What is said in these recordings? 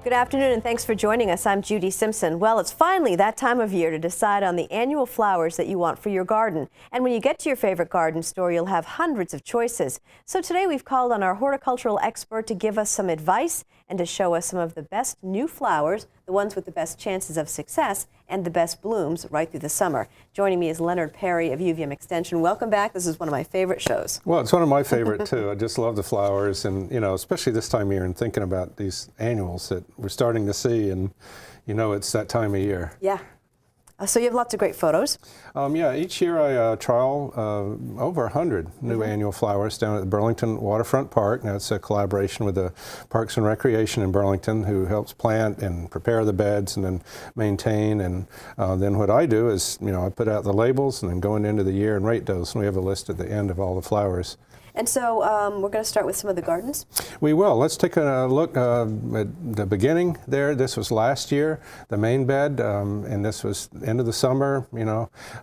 Good afternoon and thanks for joining us. I'm Judy Simpson. Well, it's finally that time of year to decide on the annual flowers that you want for your garden. And when you get to your favorite garden store, you'll have hundreds of choices. So today we've called on our horticultural expert to give us some advice and to show us some of the best new flowers, the ones with the best chances of success and the best blooms right through the summer. Joining me is Leonard Perry of UVM Extension. Welcome back. This is one of my favorite shows. Well, it's one of my favorite too. I just love the flowers, and especially this time of year and thinking about these annuals that we're starting to see, and it's that time of year. Yeah. So you have lots of great photos. Yeah, each year I trial over 100 new annual flowers down at the Burlington Waterfront Park. Now it's a collaboration with the Parks and Recreation in Burlington, who helps plant and prepare the beds and then maintain. And then what I do is, I put out the labels and then go into the year and rate those. And we have a list at the end of all the flowers. And so we're going to start with some of the gardens. We will. Let's take a look at the beginning there. This was last year, the main bed, and this was end of the summer,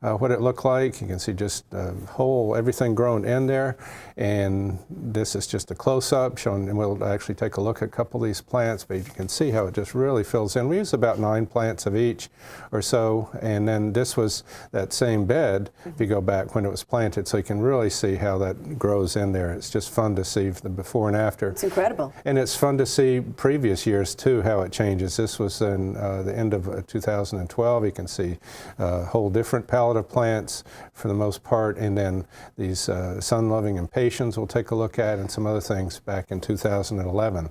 what it looked like. You can see just everything grown in there. And this is just a close-up showing, and we'll actually take a look at a couple of these plants, but you can see how it just really fills in. We use about 9 plants of each or so, and then this was that same bed, if you go back when it was planted, so you can really see how that grows in there. It's just fun to see the before and after. It's incredible. And it's fun to see previous years too, how it changes. This was in the end of 2012. You can see a whole different palette of plants for the most part, and then these sun-loving impatiens we'll take a look at, and some other things back in 2011.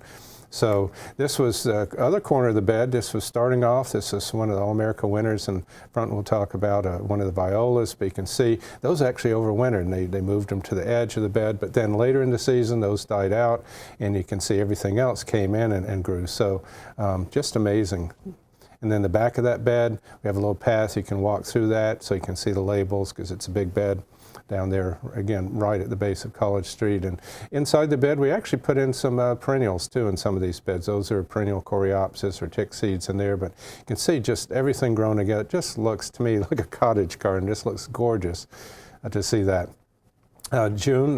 So this was the other corner of the bed. This was starting off. This is one of the All-America winners. In front we'll talk about one of the violas, but you can see those actually overwintered, and they moved them to the edge of the bed. But then later in the season, those died out, and you can see everything else came in and grew. So just amazing. And then the back of that bed, we have a little path. You can walk through that so you can see the labels, because it's a big bed down there, again, right at the base of College Street. And inside the bed, we actually put in some perennials, too, in some of these beds. Those are perennial coreopsis or tick seeds in there, but you can see just everything grown together. It just looks, to me, like a cottage garden. It just looks gorgeous to see that. June,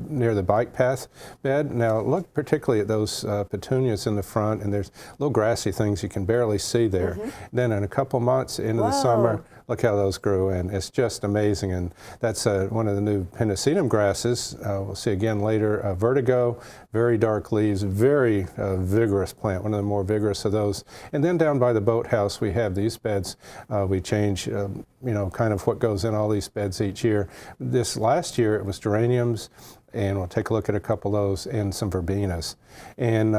near the bike path bed. Now look particularly at those petunias in the front, and there's little grassy things you can barely see there. Then in a couple months into the summer, look how those grew, and it's just amazing. And that's one of the new pennisetum grasses. We'll see again later. Vertigo, very dark leaves, very vigorous plant, one of the more vigorous of those. And then down by the boathouse, we have these beds. We change, kind of what goes in all these beds each year. This last year, it was geraniums, and we'll take a look at a couple of those, and some verbenas. And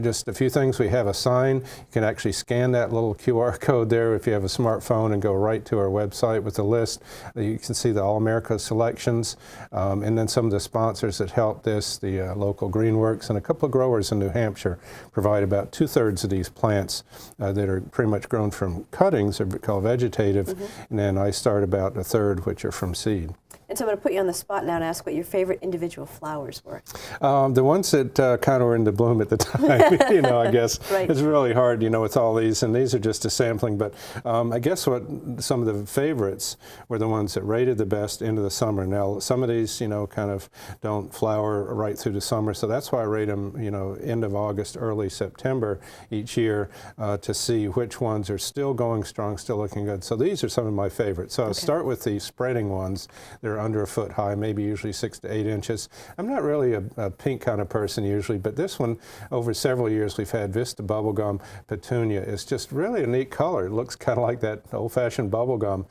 just a few things. We have a sign. You can actually scan that little QR code there if you have a smartphone and go right to our website with the list. You can see the All-America selections, and then some of the sponsors that help this, the local Greenworks, and a couple of growers in New Hampshire provide about 2/3 of these plants that are pretty much grown from cuttings. They're called vegetative, and then I start about 1/3, which are from seed. And so I'm going to put you on the spot now and ask what your favorite individual flowers were. The ones that kind of were in the bloom at the time, I guess. Right. It's really hard, with all these, and these are just a sampling, but I guess what some of the favorites were the ones that rated the best into the summer. Now, some of these, kind of don't flower right through the summer, so that's why I rate them, end of August, early September each year to see which ones are still going strong, still looking good. So these are some of my favorites. So I'll start with the spreading ones. They're under a foot high, maybe usually 6 to 8 inches. I'm not really a pink kind of person usually, but this one, over several years, we've had Vista Bubblegum Petunia. It's just really a neat color. It looks kind of like that old-fashioned bubblegum.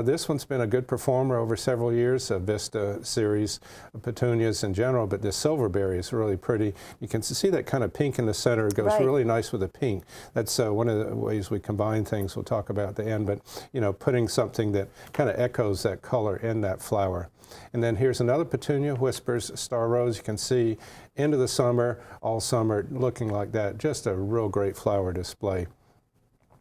This one's been a good performer over several years, a Vista series of petunias in general, but this silverberry is really pretty. You can see that kind of pink in the center. It goes really nice with the pink. That's one of the ways we combine things we'll talk about at the end, but putting something that kind of echoes that color in that flower. And then here's another petunia, Whispers Star Rose. You can see into the summer, all summer, looking like that. Just a real great flower display.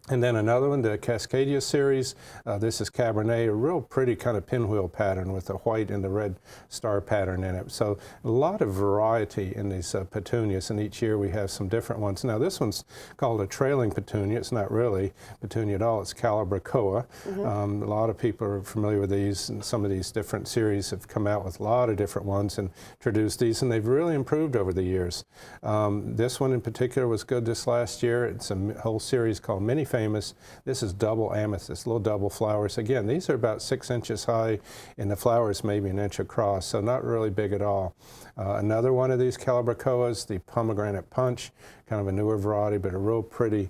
And then another one, the Cascadia series. This is Cabernet, a real pretty kind of pinwheel pattern with the white and the red star pattern in it. So a lot of variety in these petunias, and each year we have some different ones. Now this one's called a trailing petunia. It's not really petunia at all. It's Calibrachoa. A lot of people are familiar with these, and some of these different series have come out with a lot of different ones and introduced these, and they've really improved over the years. This one in particular was good this last year. It's a whole series called Mini Famous. This is double amethyst, little double flowers. Again, these are about 6 inches high, and the flowers maybe an inch across, so not really big at all. Another one of these Calibrachoas, the Pomegranate Punch, kind of a newer variety, but a real pretty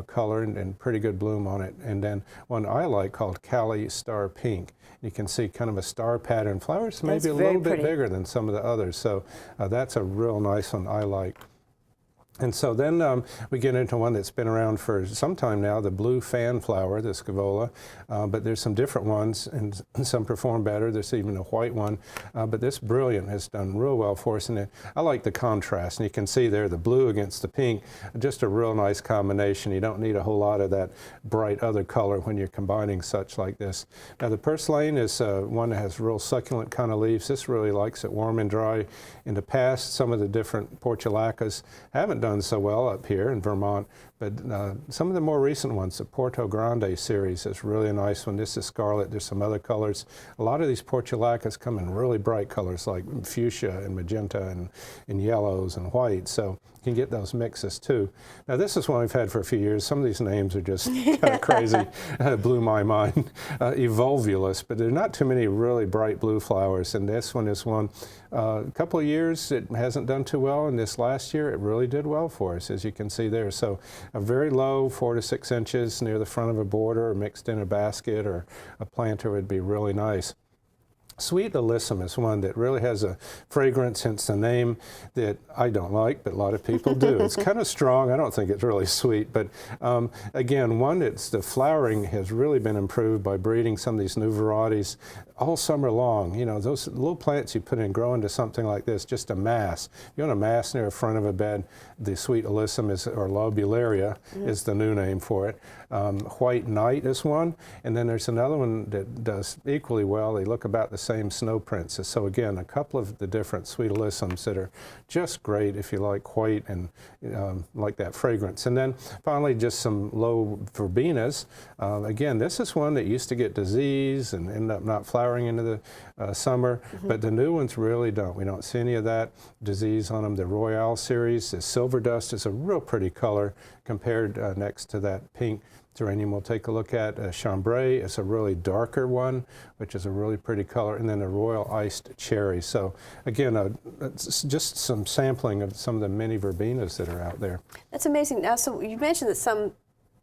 color and pretty good bloom on it. And then one I like called Cali Star Pink. You can see kind of a star pattern. Flowers maybe a little bit bigger than some of the others, so that's a real nice one I like. And so then we get into one that's been around for some time now, the blue fan flower, the Scaevola. But there's some different ones, and some perform better. There's even a white one. But this Brilliant has done real well for us. And I like the contrast. And you can see there the blue against the pink, just a real nice combination. You don't need a whole lot of that bright other color when you're combining such like this. Now the Purslane is one that has real succulent kind of leaves. This really likes it warm and dry. In the past, some of the different Portulacas haven't done so well up here in Vermont, but some of the more recent ones, the Porto Grande series is really a nice one. This is scarlet. There's some other colors. A lot of these Portulacas come in really bright colors like fuchsia and magenta and yellows and white, so you can get those mixes too. Now this is one we've had for a few years. Some of these names are just kind of crazy. Blew my mind. Evolvulus, but there are not too many really bright blue flowers, and this one is one. A couple of years it hasn't done too well, and this last year it really did well for us, as you can see there. So a very low, 4 to 6 inches near the front of a border, or mixed in a basket or a planter would be really nice. Sweet Alyssum is one that really has a fragrance, hence the name, that I don't like, but a lot of people do. It's kind of strong. I don't think it's really sweet, but again, one that's the flowering has really been improved by breeding some of these new varieties all summer long. You know, those little plants you put in grow into something like this, just a mass. If you want a mass near the front of a bed, the Sweet Alyssum is, or Lobularia is the new name for it. White Knight is one, and then there's another one that does equally well. They look about the same, Snow Princess. So again, a couple of the different Sweet Alyssums that are just great if you like white and like that fragrance. And then finally, just some low verbenas. Again, this is one that used to get disease and end up not flowering into the summer, but the new ones really don't. We don't see any of that disease on them. The Royale series, the Silver Dust is a real pretty color compared next to that pink geranium we'll take a look at. Chambray is a really darker one, which is a really pretty color, and then a Royal Iced Cherry. So again, it's just some sampling of some of the many verbenas that are out there. That's amazing. Now, so you mentioned that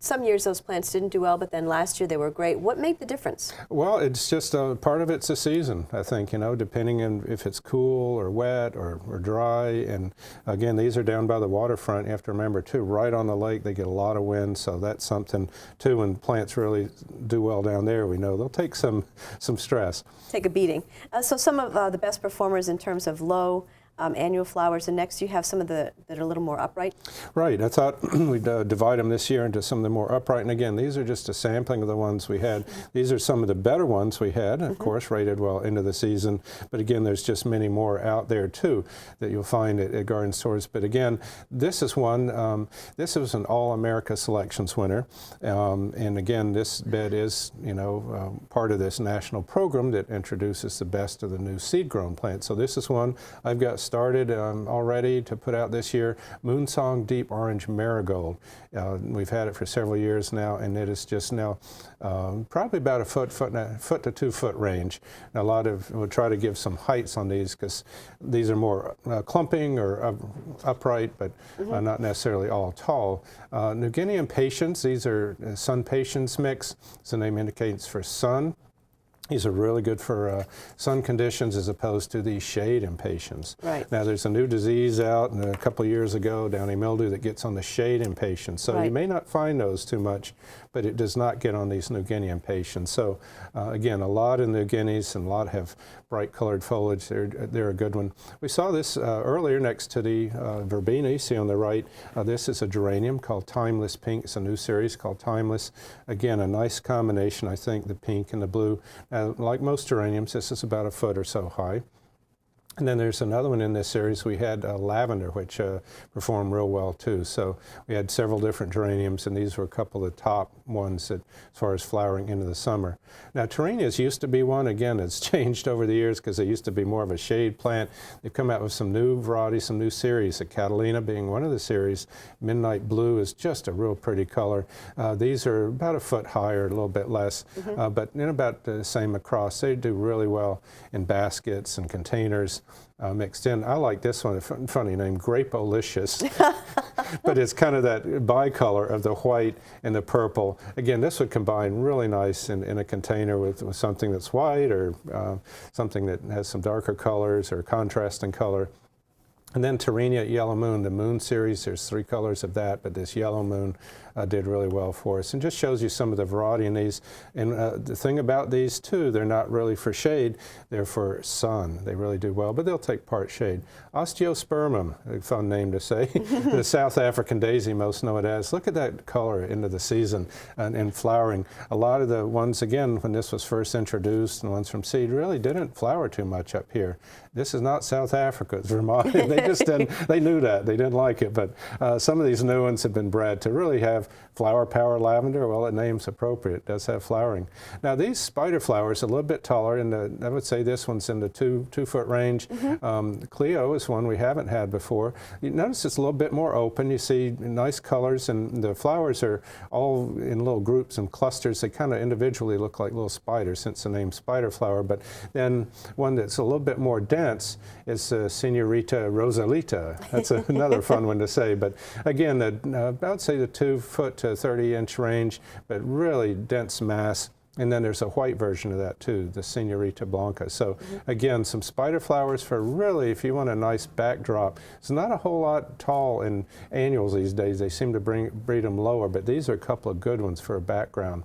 some years those plants didn't do well, but then last year they were great. What made the difference? Well, it's just part of it's the season, I think, you know, depending on if it's cool or wet or dry. And again, these are down by the waterfront. You have to remember, too, right on the lake, they get a lot of wind, so that's something, too, when plants really do well down there, we know they'll take some stress. Take a beating. So some of the best performers in terms of low annual flowers, and next you have some of that are a little more upright? Right. I thought we'd divide them this year into some of the more upright, and again, these are just a sampling of the ones we had. These are some of the better ones we had, of course, rated well into the season, but again, there's just many more out there too that you'll find at garden stores. But again, this is one, this was an All-America Selections winner, and again, this bed is, you know, part of this national program that introduces the best of the new seed-grown plants. So this is one I've got started already to put out this year, Moonsong Deep Orange Marigold. We've had it for several years now, and it is just now probably about a foot to 2 foot range. Now, we'll try to give some heights on these because these are more clumping or upright, but not necessarily all tall. New Guinea Patience, these are Sun Patience mix, as the name indicates, for sun. These are really good for sun conditions as opposed to the shade impatiens. Right. Now there's a new disease out a couple of years ago, downy mildew, that gets on the shade impatiens. So right. you may not find those too much, but it does not get on these New Guinea impatiens. So again, a lot in New Guineas and a lot have bright colored foliage. They're a good one. We saw this earlier next to the verbena. You see on the right, this is a geranium called Timeless Pink. It's a new series called Timeless. Again, a nice combination, I think, the pink and the blue. Like most geraniums, this is about a foot or so high. And then there's another one in this series. We had lavender, which performed real well too. So we had several different geraniums, and these were a couple of the top ones that, as far as flowering into the summer. Now, Petunias used to be one. Again, it's changed over the years because they used to be more of a shade plant. They've come out with some new varieties, some new series. The Catalina being one of the series. Midnight Blue is just a real pretty color. These are about a foot higher, a little bit less, but in about the same across. They do really well in baskets and containers. Mixed in. I like this one, a funny name, Grapeolicious, but it's kind of that bicolor of the white and the purple. Again, this would combine really nice in a container with something that's white or something that has some darker colors or contrasting color. And then Terenia Yellow Moon, the Moon series, there's 3 colors of that, but this Yellow Moon did really well for us. And just shows you some of the variety in these. And the thing about these too, they're not really for shade, they're for sun. They really do well, but they'll take part shade. Osteospermum, a fun name to say. The South African daisy, most know it as. Look at that color into the season and flowering. A lot of the ones, again, when this was first introduced, and ones from seed, really didn't flower too much up here. This is not South Africa, it's Vermont. They just didn't, they knew that, they didn't like it. But some of these new ones have been bred to really have flower power lavender. Well, the name's appropriate, it does have flowering. Now these spider flowers are a little bit taller, and I would say this one's in the 2-foot range. Cleo is one we haven't had before. You notice it's a little bit more open. You see nice colors, and the flowers are all in little groups and clusters. They kind of individually look like little spiders, hence the name spider flower. But then one that's a little bit more dense is Senorita Rosalita. That's another fun one to say. But again, I would say the 2-foot to 30-inch range, but really dense mass. And then there's a white version of that too, the Senorita Blanca. So again, some spider flowers for really, if you want a nice backdrop. It's not a whole lot tall in annuals these days. They seem to breed them lower, but these are a couple of good ones for a background.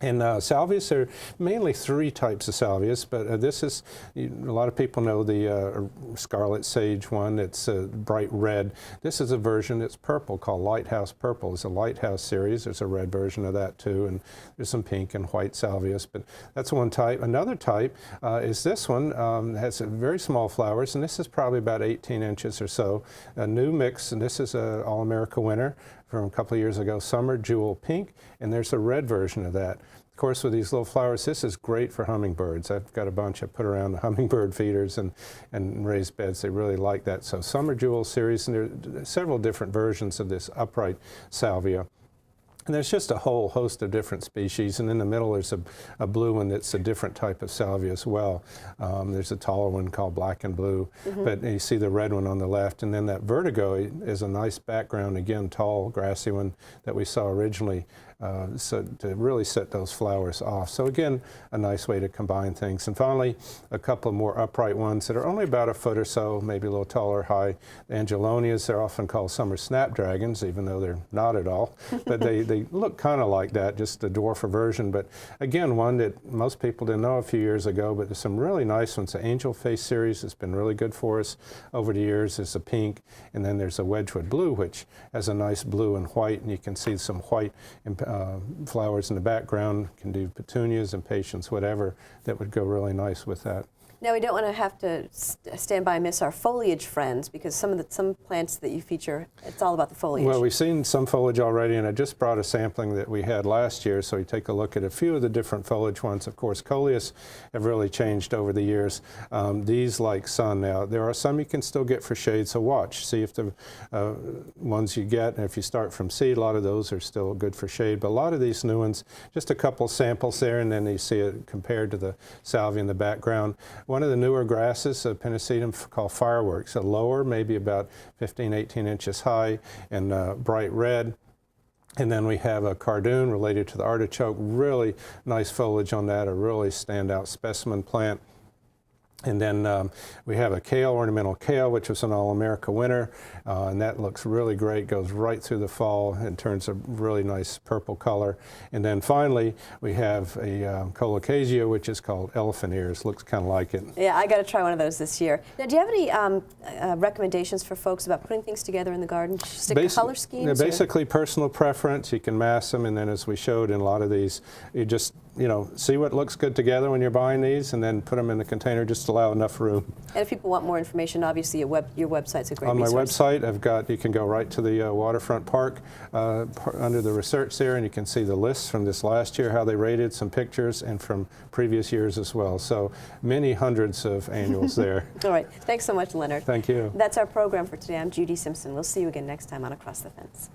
And salvias, there are mainly 3 types of salvias, but this is, a lot of people know the scarlet sage one. It's bright red. This is a version that's purple called Lighthouse Purple. It's a Lighthouse series. There's a red version of that too, and there's some pink and white salvias, but that's one type. Another type is this one. Has very small flowers, and this is probably about 18 inches or so. A new mix, and this is a All-America winner from a couple of years ago, Summer Jewel Pink, and there's a red version of that. Of course, with these little flowers, this is great for hummingbirds. I've got a bunch I put around the hummingbird feeders and raised beds. They really like that. So Summer Jewel series, and there are several different versions of this upright salvia. And there's just a whole host of different species, and in the middle there's a blue one that's a different type of salvia as well. There's a taller one called Black and Blue, but you see the red one on the left, and then that Vertigo is a nice background, again, tall, grassy one that we saw originally, so to really set those flowers off. So again, a nice way to combine things. And finally, a couple of more upright ones that are only about a foot or so, maybe a little taller, high. The Angelonias, they're often called summer snapdragons, even though they're not at all, but they look kind of like that, just a dwarfer version. But again, one that most people didn't know a few years ago, but there's some really nice ones. The Angel Face series has been really good for us over the years. There's a pink, and then there's a Wedgwood Blue, which has a nice blue and white, and you can see some white flowers in the background. You can do petunias, impatiens, whatever, that would go really nice with that. Now, we don't want to have to stand by and miss our foliage friends, because some plants that you feature, it's all about the foliage. Well, we've seen some foliage already, and I just brought a sampling that we had last year, so you take a look at a few of the different foliage ones. Of course, coleus have really changed over the years. These like sun now. There are some you can still get for shade, so watch. See if the ones you get, and if you start from seed, a lot of those are still good for shade. But a lot of these new ones, just a couple samples there, and then you see it compared to the salvia in the background. One of the newer grasses, a Pennisetum called Fireworks, a lower, maybe about 15, 18 inches high, and bright red. And then we have a cardoon related to the artichoke, really nice foliage on that, a really standout specimen plant. And then we have a kale, ornamental kale, which was an All-America winner, and that looks really great, goes right through the fall and turns a really nice purple color. And then finally, we have a colocasia, which is called elephant ears, looks kind of like it. Yeah, I got to try one of those this year. Now, do you have any recommendations for folks about putting things together in the garden? Stick color schemes? Basically, personal preference. You can mass them, and then as we showed in a lot of these, you just see what looks good together when you're buying these, and then put them in the container, just allow enough room. And if people want more information, obviously your website's a great resource. On my website, you can go right to the waterfront park under the research there, and you can see the lists from this last year, how they rated, some pictures, and from previous years as well. So many hundreds of annuals there. All right. Thanks so much, Leonard. Thank you. That's our program for today. I'm Judy Simpson. We'll see you again next time on Across the Fence.